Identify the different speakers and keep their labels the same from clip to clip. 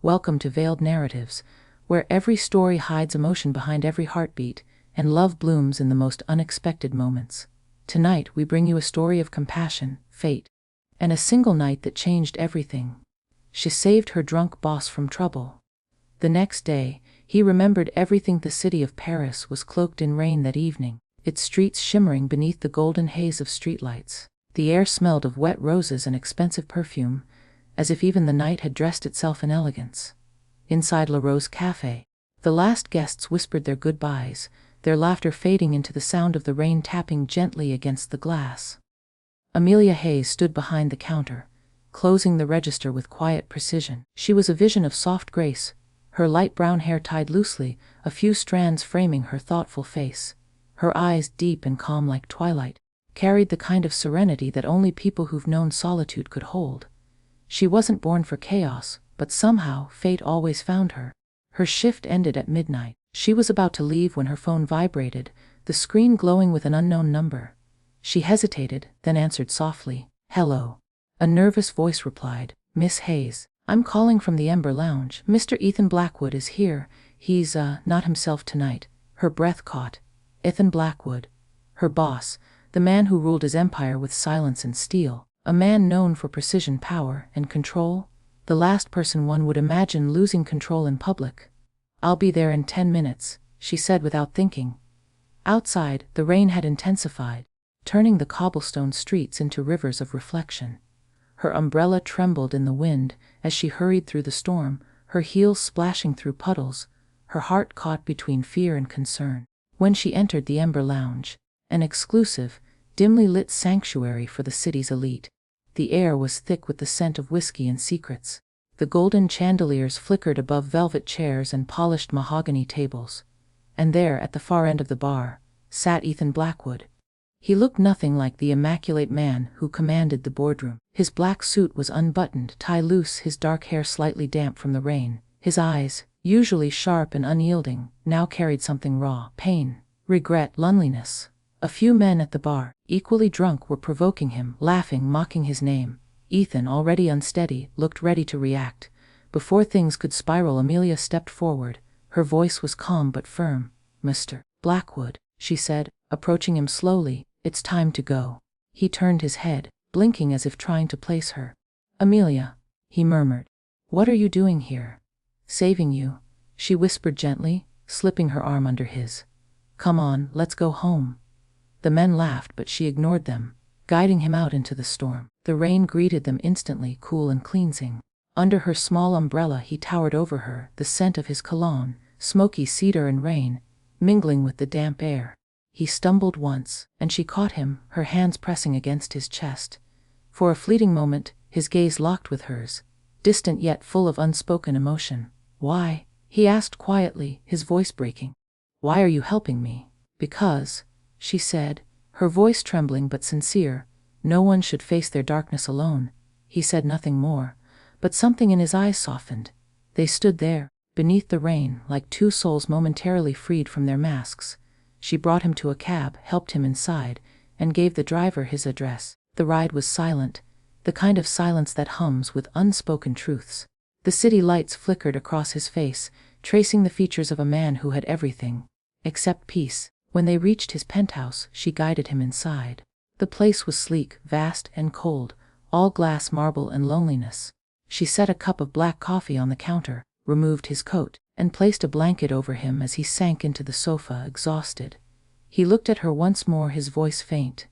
Speaker 1: Welcome to Veiled Narratives, where every story hides emotion behind every heartbeat, and love blooms in the most unexpected moments. Tonight we bring you a story of compassion, fate, and a single night that changed everything. She saved her drunk boss from trouble. The next day, he remembered everything. The city of Paris was cloaked in rain that evening, its streets shimmering beneath the golden haze of streetlights. The air smelled of wet roses and expensive perfume, as if even the night had dressed itself in elegance. Inside La Rose Café, the last guests whispered their goodbyes, their laughter fading into the sound of the rain tapping gently against the glass. Amelia Hayes stood behind the counter, closing the register with quiet precision. She was a vision of soft grace, her light brown hair tied loosely, a few strands framing her thoughtful face. Her eyes, deep and calm like twilight, carried the kind of serenity that only people who've known solitude could hold. She wasn't born for chaos, but somehow fate always found her. Her shift ended at midnight. She was about to leave when her phone vibrated, the screen glowing with an unknown number. She hesitated, then answered softly. "Hello." A nervous voice replied, "Miss Hayes, I'm calling from the Ember Lounge. Mr. Ethan Blackwood is here. He's, not himself tonight." Her breath caught. Ethan Blackwood. Her boss, the man who ruled his empire with silence and steel. A man known for precision, power, and control. The last person one would imagine losing control in public. "I'll be there in 10 minutes, she said without thinking. Outside, the rain had intensified, turning the cobblestone streets into rivers of reflection. Her umbrella trembled in the wind as she hurried through the storm, her heels splashing through puddles, her heart caught between fear and concern. When she entered the Ember Lounge, an exclusive, dimly lit sanctuary for the city's elite, the air was thick with the scent of whiskey and secrets. The golden chandeliers flickered above velvet chairs and polished mahogany tables. And there, at the far end of the bar, sat Ethan Blackwood. He looked nothing like the immaculate man who commanded the boardroom. His black suit was unbuttoned, tie loose, his dark hair slightly damp from the rain. His eyes, usually sharp and unyielding, now carried something raw: pain, regret, loneliness. A few men at the bar, equally drunk, were provoking him, laughing, mocking his name. Ethan, already unsteady, looked ready to react. Before things could spiral, Amelia stepped forward. Her voice was calm but firm. "Mr. Blackwood," she said, approaching him slowly, "it's time to go." He turned his head, blinking as if trying to place her. "Amelia," he murmured. "What are you doing here?" "Saving you," she whispered gently, slipping her arm under his. "Come on, let's go home." The men laughed, but she ignored them, guiding him out into the storm. The rain greeted them instantly, cool and cleansing. Under her small umbrella he towered over her, the scent of his cologne, smoky cedar and rain, mingling with the damp air. He stumbled once, and she caught him, her hands pressing against his chest. For a fleeting moment, his gaze locked with hers, distant yet full of unspoken emotion. "Why?" he asked quietly, his voice breaking. "Why are you helping me?" "Because," she said, her voice trembling but sincere, "no one should face their darkness alone." He said nothing more, but something in his eyes softened. They stood there, beneath the rain, like two souls momentarily freed from their masks. She brought him to a cab, helped him inside, and gave the driver his address. The ride was silent, the kind of silence that hums with unspoken truths. The city lights flickered across his face, tracing the features of a man who had everything except peace. When they reached his penthouse, she guided him inside. The place was sleek, vast, and cold, all glass, marble, and loneliness. She set a cup of black coffee on the counter, removed his coat, and placed a blanket over him as he sank into the sofa, exhausted. He looked at her once more, his voice faint.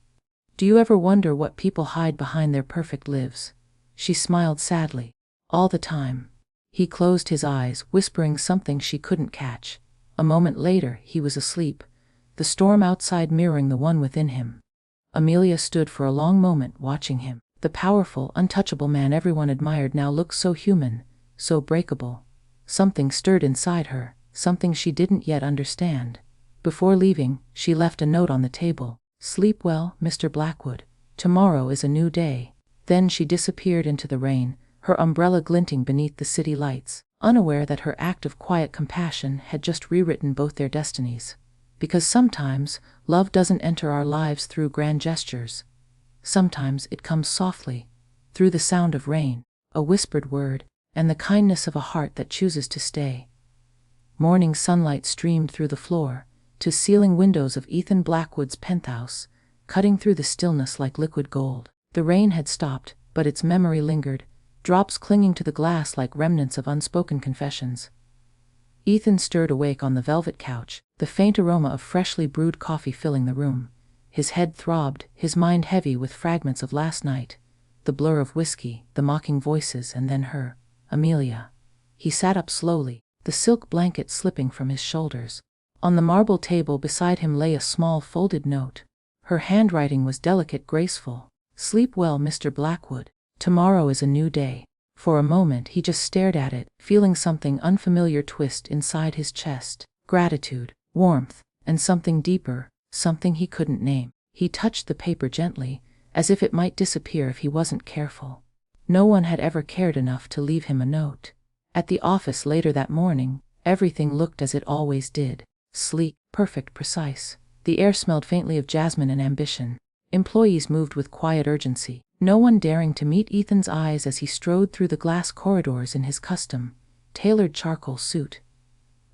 Speaker 1: "Do you ever wonder what people hide behind their perfect lives?" She smiled sadly. "All the time." He closed his eyes, whispering something she couldn't catch. A moment later, he was asleep, the storm outside mirroring the one within him. Amelia stood for a long moment, watching him. The powerful, untouchable man everyone admired now looked so human, so breakable. Something stirred inside her, something she didn't yet understand. Before leaving, she left a note on the table. "Sleep well, Mr. Blackwood. Tomorrow is a new day." Then she disappeared into the rain, her umbrella glinting beneath the city lights, unaware that her act of quiet compassion had just rewritten both their destinies. Because sometimes, love doesn't enter our lives through grand gestures. Sometimes it comes softly, through the sound of rain, a whispered word, and the kindness of a heart that chooses to stay. Morning sunlight streamed through the floor, to ceiling windows of Ethan Blackwood's penthouse, cutting through the stillness like liquid gold. The rain had stopped, but its memory lingered, drops clinging to the glass like remnants of unspoken confessions. Ethan stirred awake on the velvet couch, the faint aroma of freshly brewed coffee filling the room. His head throbbed, his mind heavy with fragments of last night, the blur of whiskey, the mocking voices, and then her, Amelia. He sat up slowly, the silk blanket slipping from his shoulders. On the marble table beside him lay a small folded note. Her handwriting was delicate, graceful. "Sleep well, Mr. Blackwood. Tomorrow is a new day." For a moment he just stared at it, feeling something unfamiliar twist inside his chest. Gratitude, warmth, and something deeper, something he couldn't name. He touched the paper gently, as if it might disappear if he wasn't careful. No one had ever cared enough to leave him a note. At the office later that morning, everything looked as it always did. Sleek, perfect, precise. The air smelled faintly of jasmine and ambition. Employees moved with quiet urgency, no one daring to meet Ethan's eyes as he strode through the glass corridors in his custom, tailored charcoal suit.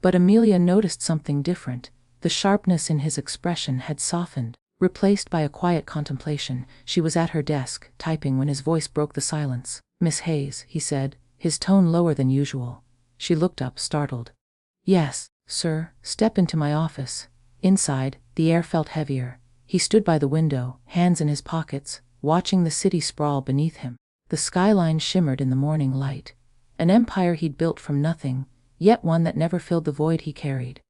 Speaker 1: But Amelia noticed something different. The sharpness in his expression had softened, replaced by a quiet contemplation. She was at her desk, typing, when his voice broke the silence. "Miss Hayes," he said, his tone lower than usual. She looked up, startled. "Yes, sir." "Step into my office." Inside, the air felt heavier. He stood by the window, hands in his pockets, watching the city sprawl beneath him. The skyline shimmered in the morning light. An empire he'd built from nothing, yet one that never filled the void he carried.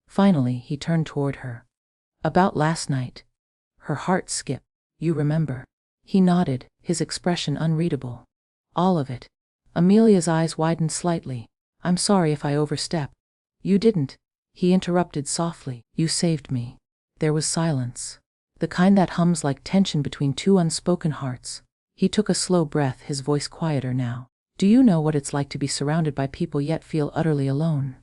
Speaker 1: Finally, he turned toward her. "About last night." Her heart skipped. "You remember?" He nodded, his expression unreadable. "All of it." Amelia's eyes widened slightly. "I'm sorry if I overstepped." "You didn't," he interrupted softly. "You saved me." There was silence, the kind that hums like tension between two unspoken hearts. He took a slow breath, his voice quieter now. "Do you know what it's like to be surrounded by people yet feel utterly alone?"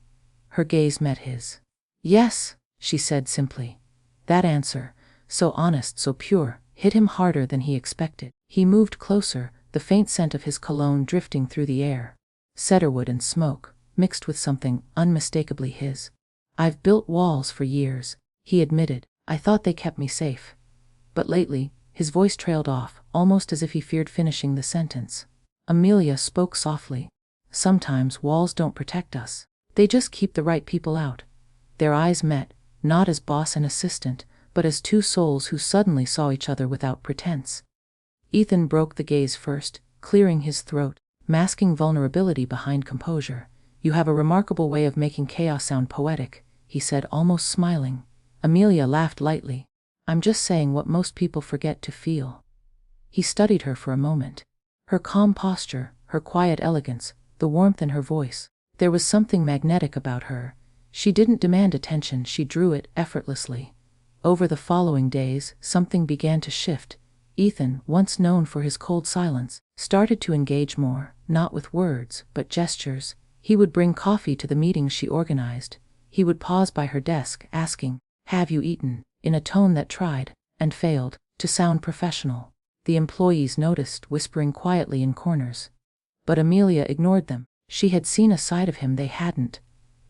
Speaker 1: Her gaze met his. "Yes," she said simply. That answer, so honest, so pure, hit him harder than he expected. He moved closer, the faint scent of his cologne drifting through the air. Cedarwood and smoke, mixed with something unmistakably his. "I've built walls for years," he admitted. "I thought they kept me safe. But lately," his voice trailed off, almost as if he feared finishing the sentence. Amelia spoke softly. "Sometimes walls don't protect us. They just keep the right people out." Their eyes met, not as boss and assistant, but as two souls who suddenly saw each other without pretense. Ethan broke the gaze first, clearing his throat, masking vulnerability behind composure. "You have a remarkable way of making chaos sound poetic," he said, almost smiling. Amelia laughed lightly. "I'm just saying what most people forget to feel." He studied her for a moment. Her calm posture, her quiet elegance, the warmth in her voice. There was something magnetic about her. She didn't demand attention, she drew it effortlessly. Over the following days, something began to shift. Ethan, once known for his cold silence, started to engage more, not with words, but gestures. He would bring coffee to the meetings she organized. He would pause by her desk, asking, "Have you eaten?" in a tone that tried, and failed, to sound professional. The employees noticed, whispering quietly in corners. But Amelia ignored them. She had seen a side of him they hadn't.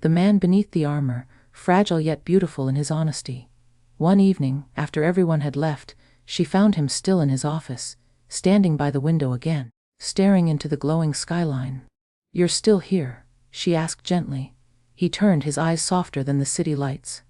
Speaker 1: The man beneath the armor, fragile yet beautiful in his honesty. One evening, after everyone had left, she found him still in his office, standing by the window again, staring into the glowing skyline. "You're still here?" she asked gently. He turned, his eyes softer than the city lights.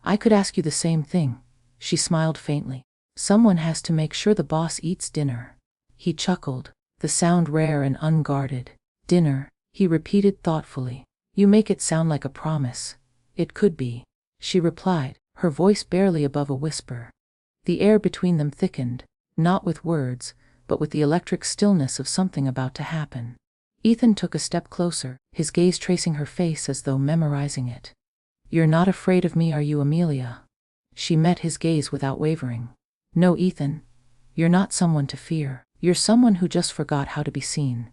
Speaker 1: "I could ask you the same thing." She smiled faintly. "Someone has to make sure the boss eats dinner." He chuckled, the sound rare and unguarded. "Dinner," he repeated thoughtfully. "You make it sound like a promise." "It could be," she replied, her voice barely above a whisper. The air between them thickened, not with words, but with the electric stillness of something about to happen. Ethan took a step closer, his gaze tracing her face as though memorizing it. "You're not afraid of me, are you, Amelia?" She met his gaze without wavering. "No, Ethan. You're not someone to fear. You're someone who just forgot how to be seen."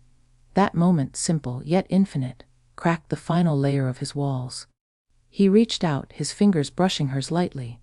Speaker 1: That moment, simple yet infinite, cracked the final layer of his walls. He reached out, his fingers brushing hers lightly.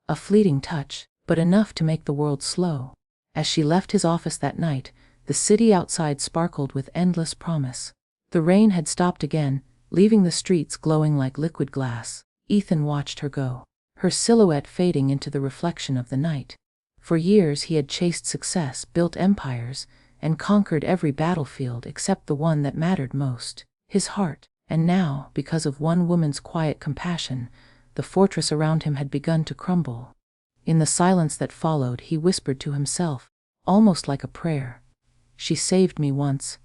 Speaker 1: A fleeting touch, but enough to make the world slow. As she left his office that night, the city outside sparkled with endless promise. The rain had stopped again, leaving the streets glowing like liquid glass. Ethan watched her go, her silhouette fading into the reflection of the night. For years he had chased success, built empires, and conquered every battlefield except the one that mattered most, his heart. And now, because of one woman's quiet compassion, the fortress around him had begun to crumble. In the silence that followed, he whispered to himself, almost like a prayer, "She saved me once,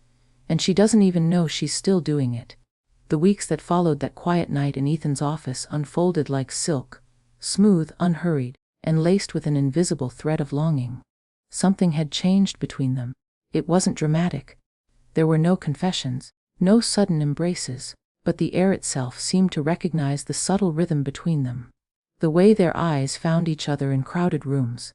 Speaker 1: and she doesn't even know she's still doing it." The weeks that followed that quiet night in Ethan's office unfolded like silk, smooth, unhurried, and laced with an invisible thread of longing. Something had changed between them. It wasn't dramatic. There were no confessions, no sudden embraces, but the air itself seemed to recognize the subtle rhythm between them. The way their eyes found each other in crowded rooms.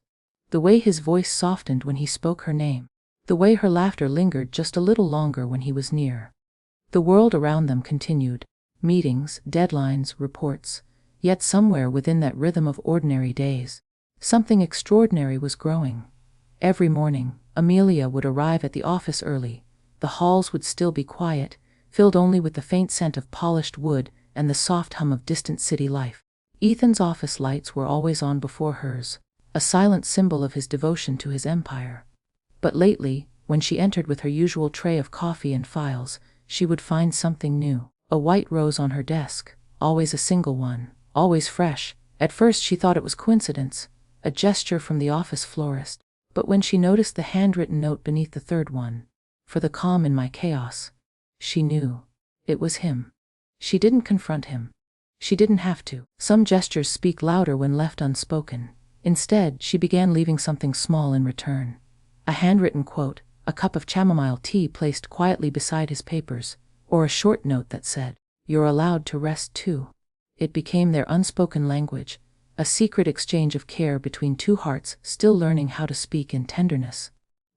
Speaker 1: The way his voice softened when he spoke her name. The way her laughter lingered just a little longer when he was near. The world around them continued. Meetings, deadlines, reports. Yet somewhere within that rhythm of ordinary days, something extraordinary was growing. Every morning, Amelia would arrive at the office early. The halls would still be quiet, filled only with the faint scent of polished wood and the soft hum of distant city life. Ethan's office lights were always on before hers, a silent symbol of his devotion to his empire. But lately, when she entered with her usual tray of coffee and files, she would find something new. A white rose on her desk, always a single one, always fresh. At first she thought it was coincidence, a gesture from the office florist. But when she noticed the handwritten note beneath the third one, "For the calm in my chaos," she knew. It was him. She didn't confront him. She didn't have to. Some gestures speak louder when left unspoken. Instead, she began leaving something small in return. A handwritten quote, a cup of chamomile tea placed quietly beside his papers, or a short note that said, "You're allowed to rest too." It became their unspoken language, a secret exchange of care between two hearts still learning how to speak in tenderness.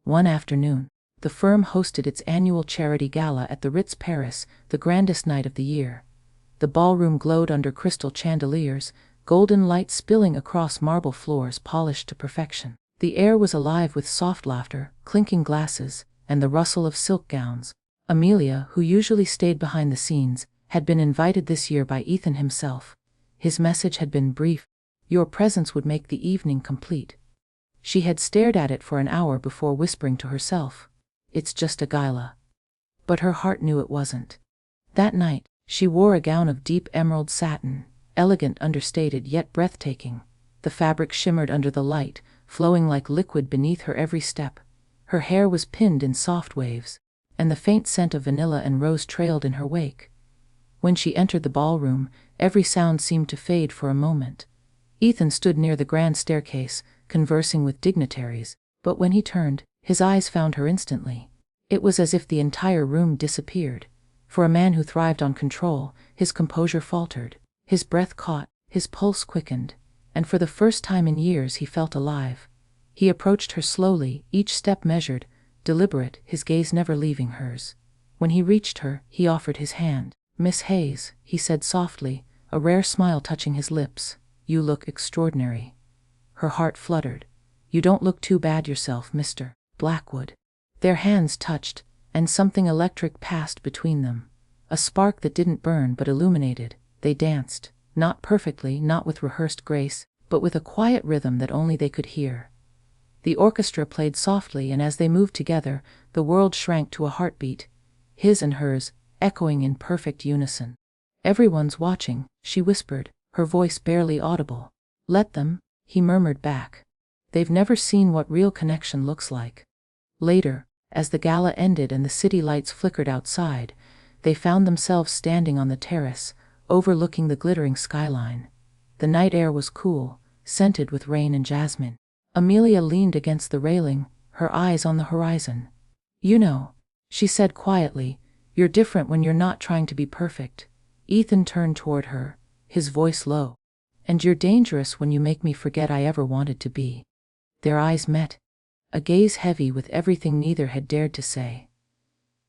Speaker 1: One afternoon, the firm hosted its annual charity gala at the Ritz Paris, the grandest night of the year. The ballroom glowed under crystal chandeliers, golden light spilling across marble floors polished to perfection. The air was alive with soft laughter, clinking glasses, and the rustle of silk gowns. Amelia, who usually stayed behind the scenes, had been invited this year by Ethan himself. His message had been brief. Your presence would make the evening complete. She had stared at it for an hour before whispering to herself, "It's just a gala." But her heart knew it wasn't. That night, she wore a gown of deep emerald satin, elegant, understated, yet breathtaking. The fabric shimmered under the light, flowing like liquid beneath her every step. Her hair was pinned in soft waves, and the faint scent of vanilla and rose trailed in her wake. When she entered the ballroom, every sound seemed to fade for a moment. Ethan stood near the grand staircase, conversing with dignitaries, but when he turned, his eyes found her instantly. It was as if the entire room disappeared. For a man who thrived on control, his composure faltered, his breath caught, his pulse quickened, and for the first time in years he felt alive. He approached her slowly, each step measured, deliberate, his gaze never leaving hers. When he reached her, he offered his hand. "Miss Hayes," he said softly, a rare smile touching his lips, "you look extraordinary." Her heart fluttered. "You don't look too bad yourself, Mr. Blackwood." Their hands touched, and something electric passed between them. A spark that didn't burn but illuminated. They danced, not perfectly, not with rehearsed grace, but with a quiet rhythm that only they could hear. The orchestra played softly, and as they moved together, the world shrank to a heartbeat, his and hers, echoing in perfect unison. "Everyone's watching," she whispered, her voice barely audible. "Let them," he murmured back. "They've never seen what real connection looks like." Later, as the gala ended and the city lights flickered outside, they found themselves standing on the terrace, overlooking the glittering skyline. The night air was cool, scented with rain and jasmine. Amelia leaned against the railing, her eyes on the horizon. "You know," she said quietly, "you're different when you're not trying to be perfect." Ethan turned toward her, his voice low. "And you're dangerous when you make me forget I ever wanted to be." Their eyes met, a gaze heavy with everything neither had dared to say.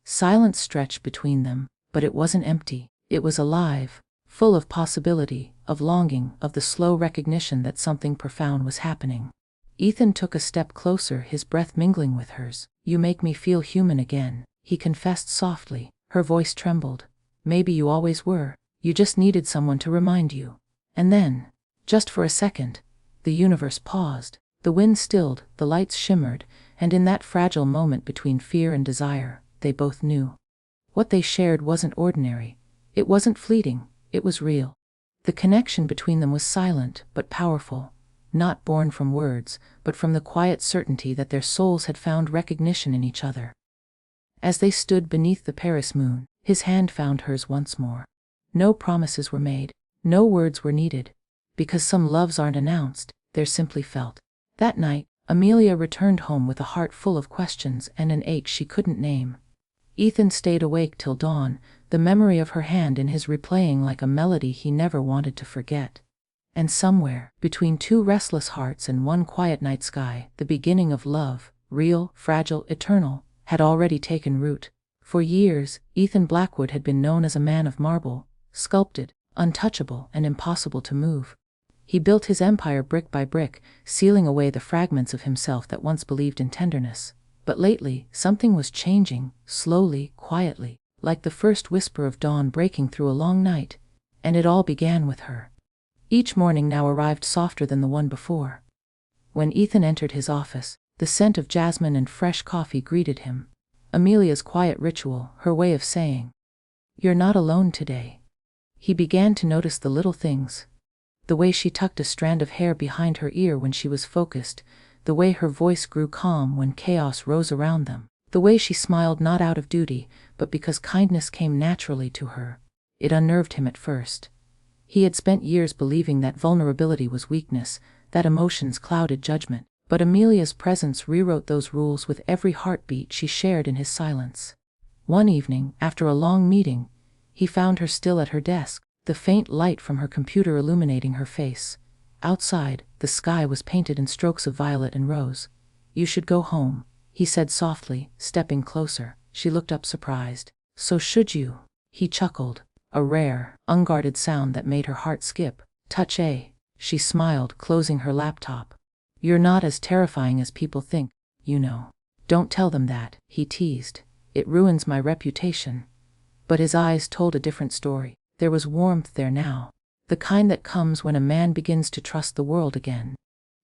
Speaker 1: Silence stretched between them, but it wasn't empty. It was alive, full of possibility, of longing, of the slow recognition that something profound was happening. Ethan took a step closer, his breath mingling with hers. "You make me feel human again," he confessed softly. Her voice trembled. "Maybe you always were. You just needed someone to remind you." And then, just for a second, the universe paused. The wind stilled, the lights shimmered, and in that fragile moment between fear and desire, they both knew. What they shared wasn't ordinary. It wasn't fleeting. It was real. The connection between them was silent but powerful, not born from words, but from the quiet certainty that their souls had found recognition in each other. As they stood beneath the Paris moon, his hand found hers once more. No promises were made, no words were needed, because some loves aren't announced, they're simply felt. That night, Amelia returned home with a heart full of questions and an ache she couldn't name. Ethan stayed awake till dawn, the memory of her hand in his replaying like a melody he never wanted to forget. And somewhere, between two restless hearts and one quiet night sky, the beginning of love, real, fragile, eternal, had already taken root. For years, Ethan Blackwood had been known as a man of marble, sculpted, untouchable, and impossible to move. He built his empire brick by brick, sealing away the fragments of himself that once believed in tenderness. But lately, something was changing, slowly, quietly, like the first whisper of dawn breaking through a long night, and it all began with her. Each morning now arrived softer than the one before. When Ethan entered his office, the scent of jasmine and fresh coffee greeted him. Amelia's quiet ritual, her way of saying, "You're not alone today." He began to notice the little things. The way she tucked a strand of hair behind her ear when she was focused, the way her voice grew calm when chaos rose around them, the way she smiled not out of duty, but because kindness came naturally to her. It unnerved him at first. He had spent years believing that vulnerability was weakness, that emotions clouded judgment, but Amelia's presence rewrote those rules with every heartbeat she shared in his silence. One evening, after a long meeting, he found her still at her desk, the faint light from her computer illuminating her face. Outside, the sky was painted in strokes of violet and rose. "You should go home," he said softly, stepping closer. She looked up surprised. "So should you?" He chuckled, a rare, unguarded sound that made her heart skip. "Touch A." She smiled, closing her laptop. "You're not as terrifying as people think, you know." "Don't tell them that," he teased. "It ruins my reputation." But his eyes told a different story. There was warmth there now, the kind that comes when a man begins to trust the world again.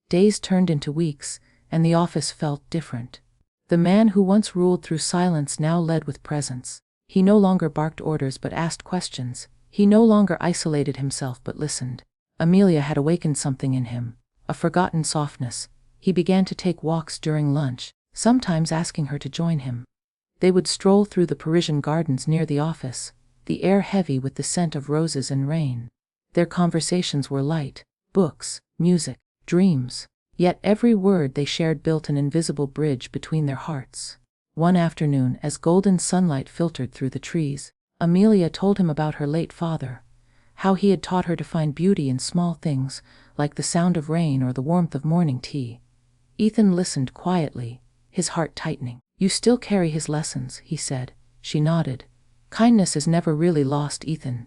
Speaker 1: Days turned into weeks, and the office felt different. The man who once ruled through silence now led with presence. He no longer barked orders but asked questions. He no longer isolated himself but listened. Amelia had awakened something in him, a forgotten softness. He began to take walks during lunch, sometimes asking her to join him. They would stroll through the Parisian gardens near the office, the air heavy with the scent of roses and rain. Their conversations were light, books, music, dreams, yet every word they shared built an invisible bridge between their hearts. One afternoon, as golden sunlight filtered through the trees, Amelia told him about her late father, how he had taught her to find beauty in small things, like the sound of rain or the warmth of morning tea. Ethan listened quietly, his heart tightening. "You still carry his lessons," he said. She nodded. "Kindness is never really lost, Ethan.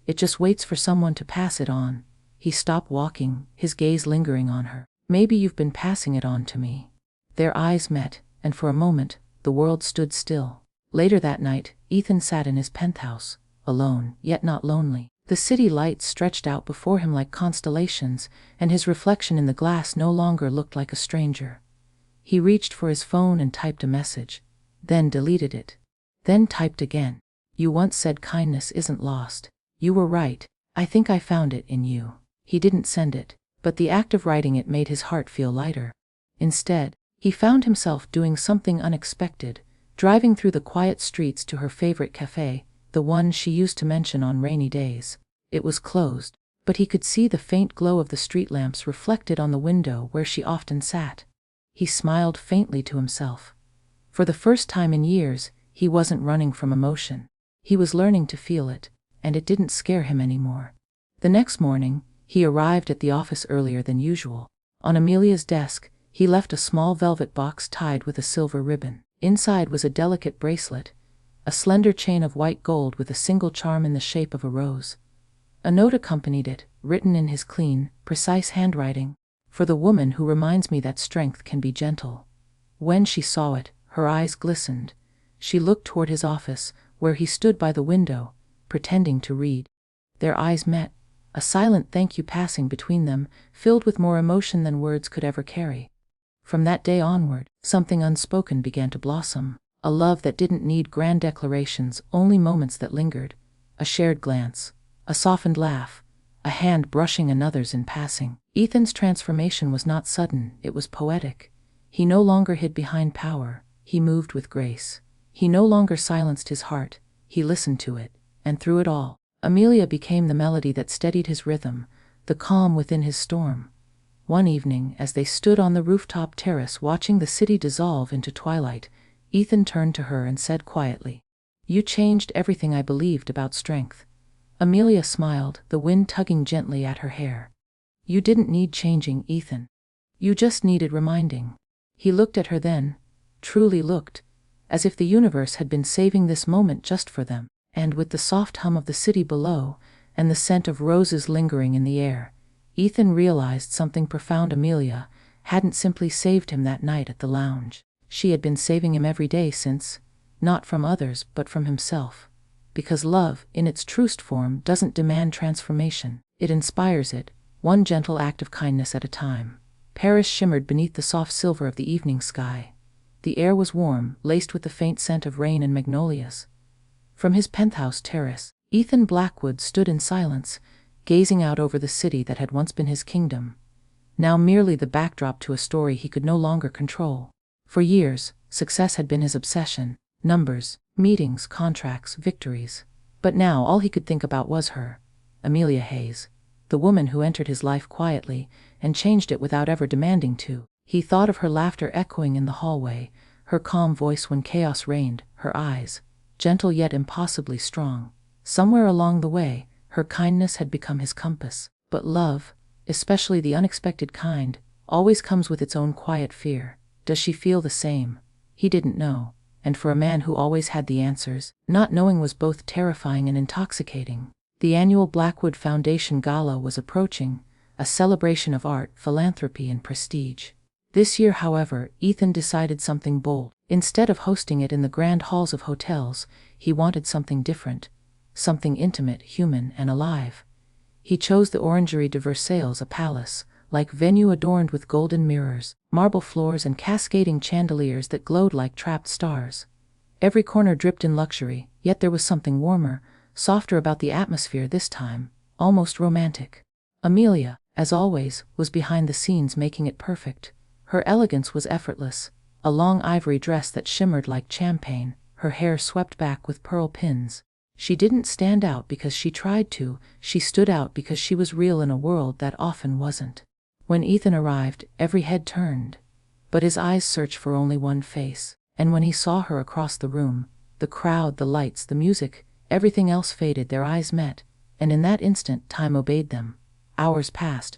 Speaker 1: It just waits for someone to pass it on." He stopped walking, his gaze lingering on her. "Maybe you've been passing it on to me." Their eyes met, and for a moment, the world stood still. Later that night, Ethan sat in his penthouse, alone, yet not lonely. The city lights stretched out before him like constellations, and his reflection in the glass no longer looked like a stranger. He reached for his phone and typed a message, then deleted it. Then typed again. "You once said kindness isn't lost. You were right. I think I found it in you." He didn't send it, but the act of writing it made his heart feel lighter. Instead, he found himself doing something unexpected, driving through the quiet streets to her favorite cafe, the one she used to mention on rainy days. It was closed, but he could see the faint glow of the street lamps reflected on the window where she often sat. He smiled faintly to himself. For the first time in years, he wasn't running from emotion. He was learning to feel it, and it didn't scare him anymore. The next morning, he arrived at the office earlier than usual. On Amelia's desk, he left a small velvet box tied with a silver ribbon. Inside was a delicate bracelet, a slender chain of white gold with a single charm in the shape of a rose. A note accompanied it, written in his clean, precise handwriting, "For the woman who reminds me that strength can be gentle." When she saw it, her eyes glistened. She looked toward his office, where he stood by the window, pretending to read. Their eyes met, a silent thank you passing between them, filled with more emotion than words could ever carry. From that day onward, something unspoken began to blossom, a love that didn't need grand declarations, only moments that lingered, a shared glance, a softened laugh, a hand brushing another's in passing. Ethan's transformation was not sudden, it was poetic. He no longer hid behind power, he moved with grace. He no longer silenced his heart, he listened to it, and through it all, Amelia became the melody that steadied his rhythm, the calm within his storm. One evening, as they stood on the rooftop terrace watching the city dissolve into twilight, Ethan turned to her and said quietly, "You changed everything I believed about strength." Amelia smiled, the wind tugging gently at her hair. "You didn't need changing, Ethan. You just needed reminding." He looked at her then, truly looked, as if the universe had been saving this moment just for them. And with the soft hum of the city below, and the scent of roses lingering in the air, Ethan realized something profound. Amelia hadn't simply saved him that night at the lounge. She had been saving him every day since, not from others but from himself. Because love, in its truest form, doesn't demand transformation, it inspires it, one gentle act of kindness at a time. Paris shimmered beneath the soft silver of the evening sky. The air was warm, laced with the faint scent of rain and magnolias. From his penthouse terrace, Ethan Blackwood stood in silence, gazing out over the city that had once been his kingdom, now merely the backdrop to a story he could no longer control. For years, success had been his obsession, numbers, meetings, contracts, victories. But now all he could think about was her, Amelia Hayes, the woman who entered his life quietly and changed it without ever demanding to. He thought of her laughter echoing in the hallway, her calm voice when chaos reigned, her eyes, gentle yet impossibly strong. Somewhere along the way, her kindness had become his compass. But love, especially the unexpected kind, always comes with its own quiet fear. Does she feel the same? He didn't know. And for a man who always had the answers, not knowing was both terrifying and intoxicating. The annual Blackwood Foundation Gala was approaching, a celebration of art, philanthropy, and prestige. This year, however, Ethan decided something bold. Instead of hosting it in the grand halls of hotels, he wanted something different, something intimate, human, and alive. He chose the Orangerie de Versailles, a palace-like venue adorned with golden mirrors, marble floors, and cascading chandeliers that glowed like trapped stars. Every corner dripped in luxury, yet there was something warmer, softer about the atmosphere this time, almost romantic. Amelia, as always, was behind the scenes making it perfect. Her elegance was effortless, a long ivory dress that shimmered like champagne, her hair swept back with pearl pins. She didn't stand out because she tried to, she stood out because she was real in a world that often wasn't. When Ethan arrived, every head turned, but his eyes searched for only one face. And when he saw her across the room, the crowd, the lights, the music, everything else faded. Their eyes met, and in that instant time obeyed them. Hours passed.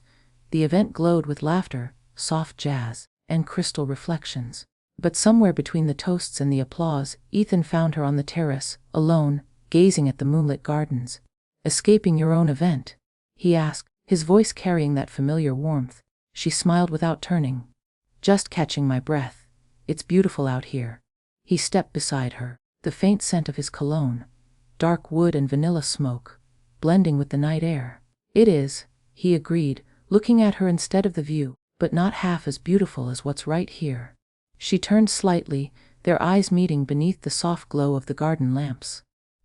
Speaker 1: The event glowed with laughter, soft jazz, and crystal reflections. But somewhere between the toasts and the applause, Ethan found her on the terrace, alone, gazing at the moonlit gardens. "Escaping your own event?" he asked, his voice carrying that familiar warmth. She smiled without turning. "Just catching my breath. It's beautiful out here." He stepped beside her, the faint scent of his cologne, dark wood and vanilla smoke, blending with the night air. "It is," he agreed, looking at her instead of the view, "but not half as beautiful as what's right here." She turned slightly, their eyes meeting beneath the soft glow of the garden lamps.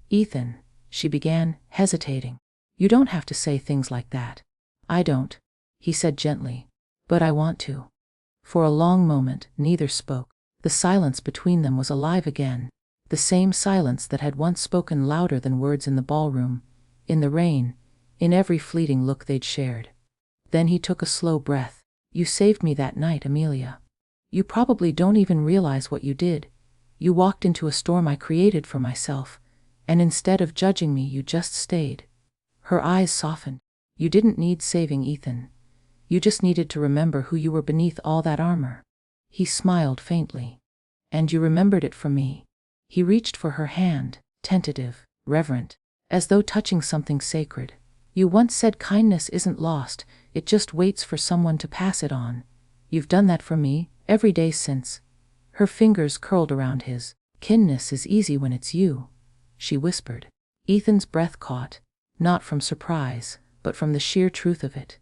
Speaker 1: "Ethan," she began, hesitating. "You don't have to say things like that." "I don't," he said gently, "but I want to." For a long moment, neither spoke. The silence between them was alive again, the same silence that had once spoken louder than words in the ballroom, in the rain, in every fleeting look they'd shared. Then he took a slow breath. "You saved me that night, Amelia. You probably don't even realize what you did. You walked into a storm I created for myself, and instead of judging me, you just stayed." Her eyes softened. "You didn't need saving, Ethan. You just needed to remember who you were beneath all that armor." He smiled faintly. "And you remembered it from me." He reached for her hand, tentative, reverent, as though touching something sacred. "You once said kindness isn't lost, it just waits for someone to pass it on. You've done that for me, every day since." Her fingers curled around his. "Kindness is easy when it's you." she whispered. Ethan's breath caught, not from surprise, but from the sheer truth of it.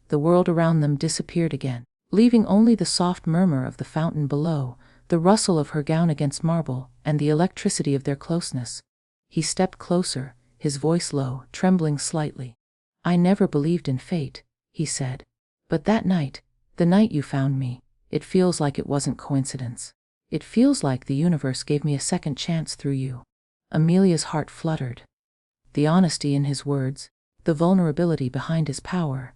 Speaker 1: The world around them disappeared again, leaving only the soft murmur of the fountain below, the rustle of her gown against marble, and the electricity of their closeness. He stepped closer, his voice low, trembling slightly. "I never believed in fate," he said. "But that night, the night you found me, it feels like it wasn't coincidence. It feels like the universe gave me a second chance through you." Amelia's heart fluttered. The honesty in his words, the vulnerability behind his power,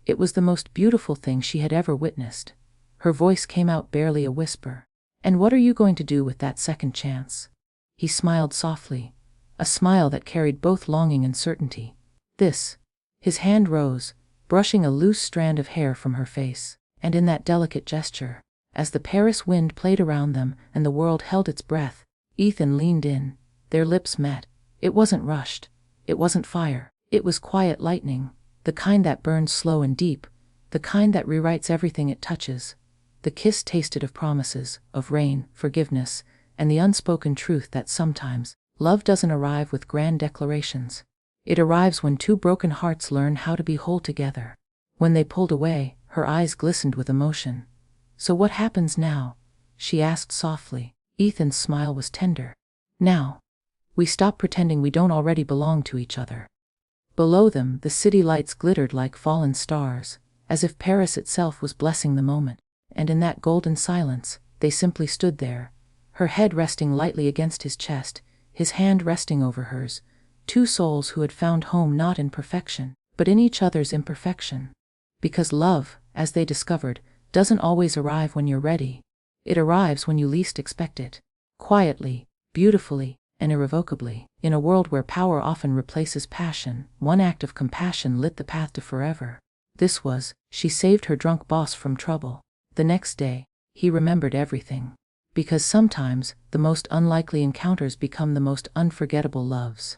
Speaker 1: it was the most beautiful thing she had ever witnessed. Her voice came out barely a whisper. "And what are you going to do with that second chance?" He smiled softly, a smile that carried both longing and certainty. His hand rose, brushing a loose strand of hair from her face, and in that delicate gesture, as the Paris wind played around them and the world held its breath, Ethan leaned in. Their lips met. It wasn't rushed. It wasn't fire. It was quiet lightning, the kind that burns slow and deep, the kind that rewrites everything it touches. The kiss tasted of promises, of rain, forgiveness, and the unspoken truth that sometimes love doesn't arrive with grand declarations. It arrives when two broken hearts learn how to be whole together. When they pulled away, her eyes glistened with emotion. "So what happens now?" she asked softly. Ethan's smile was tender. "Now, we stop pretending we don't already belong to each other." Below them, the city lights glittered like fallen stars, as if Paris itself was blessing the moment. And in that golden silence, they simply stood there, her head resting lightly against his chest, his hand resting over hers, two souls who had found home not in perfection, but in each other's imperfection. Because love, as they discovered, doesn't always arrive when you're ready. It arrives when you least expect it. Quietly, beautifully, and irrevocably. In a world where power often replaces passion, one act of compassion lit the path to forever. She saved her drunk boss from trouble. The next day, he remembered everything. Because sometimes, the most unlikely encounters become the most unforgettable loves.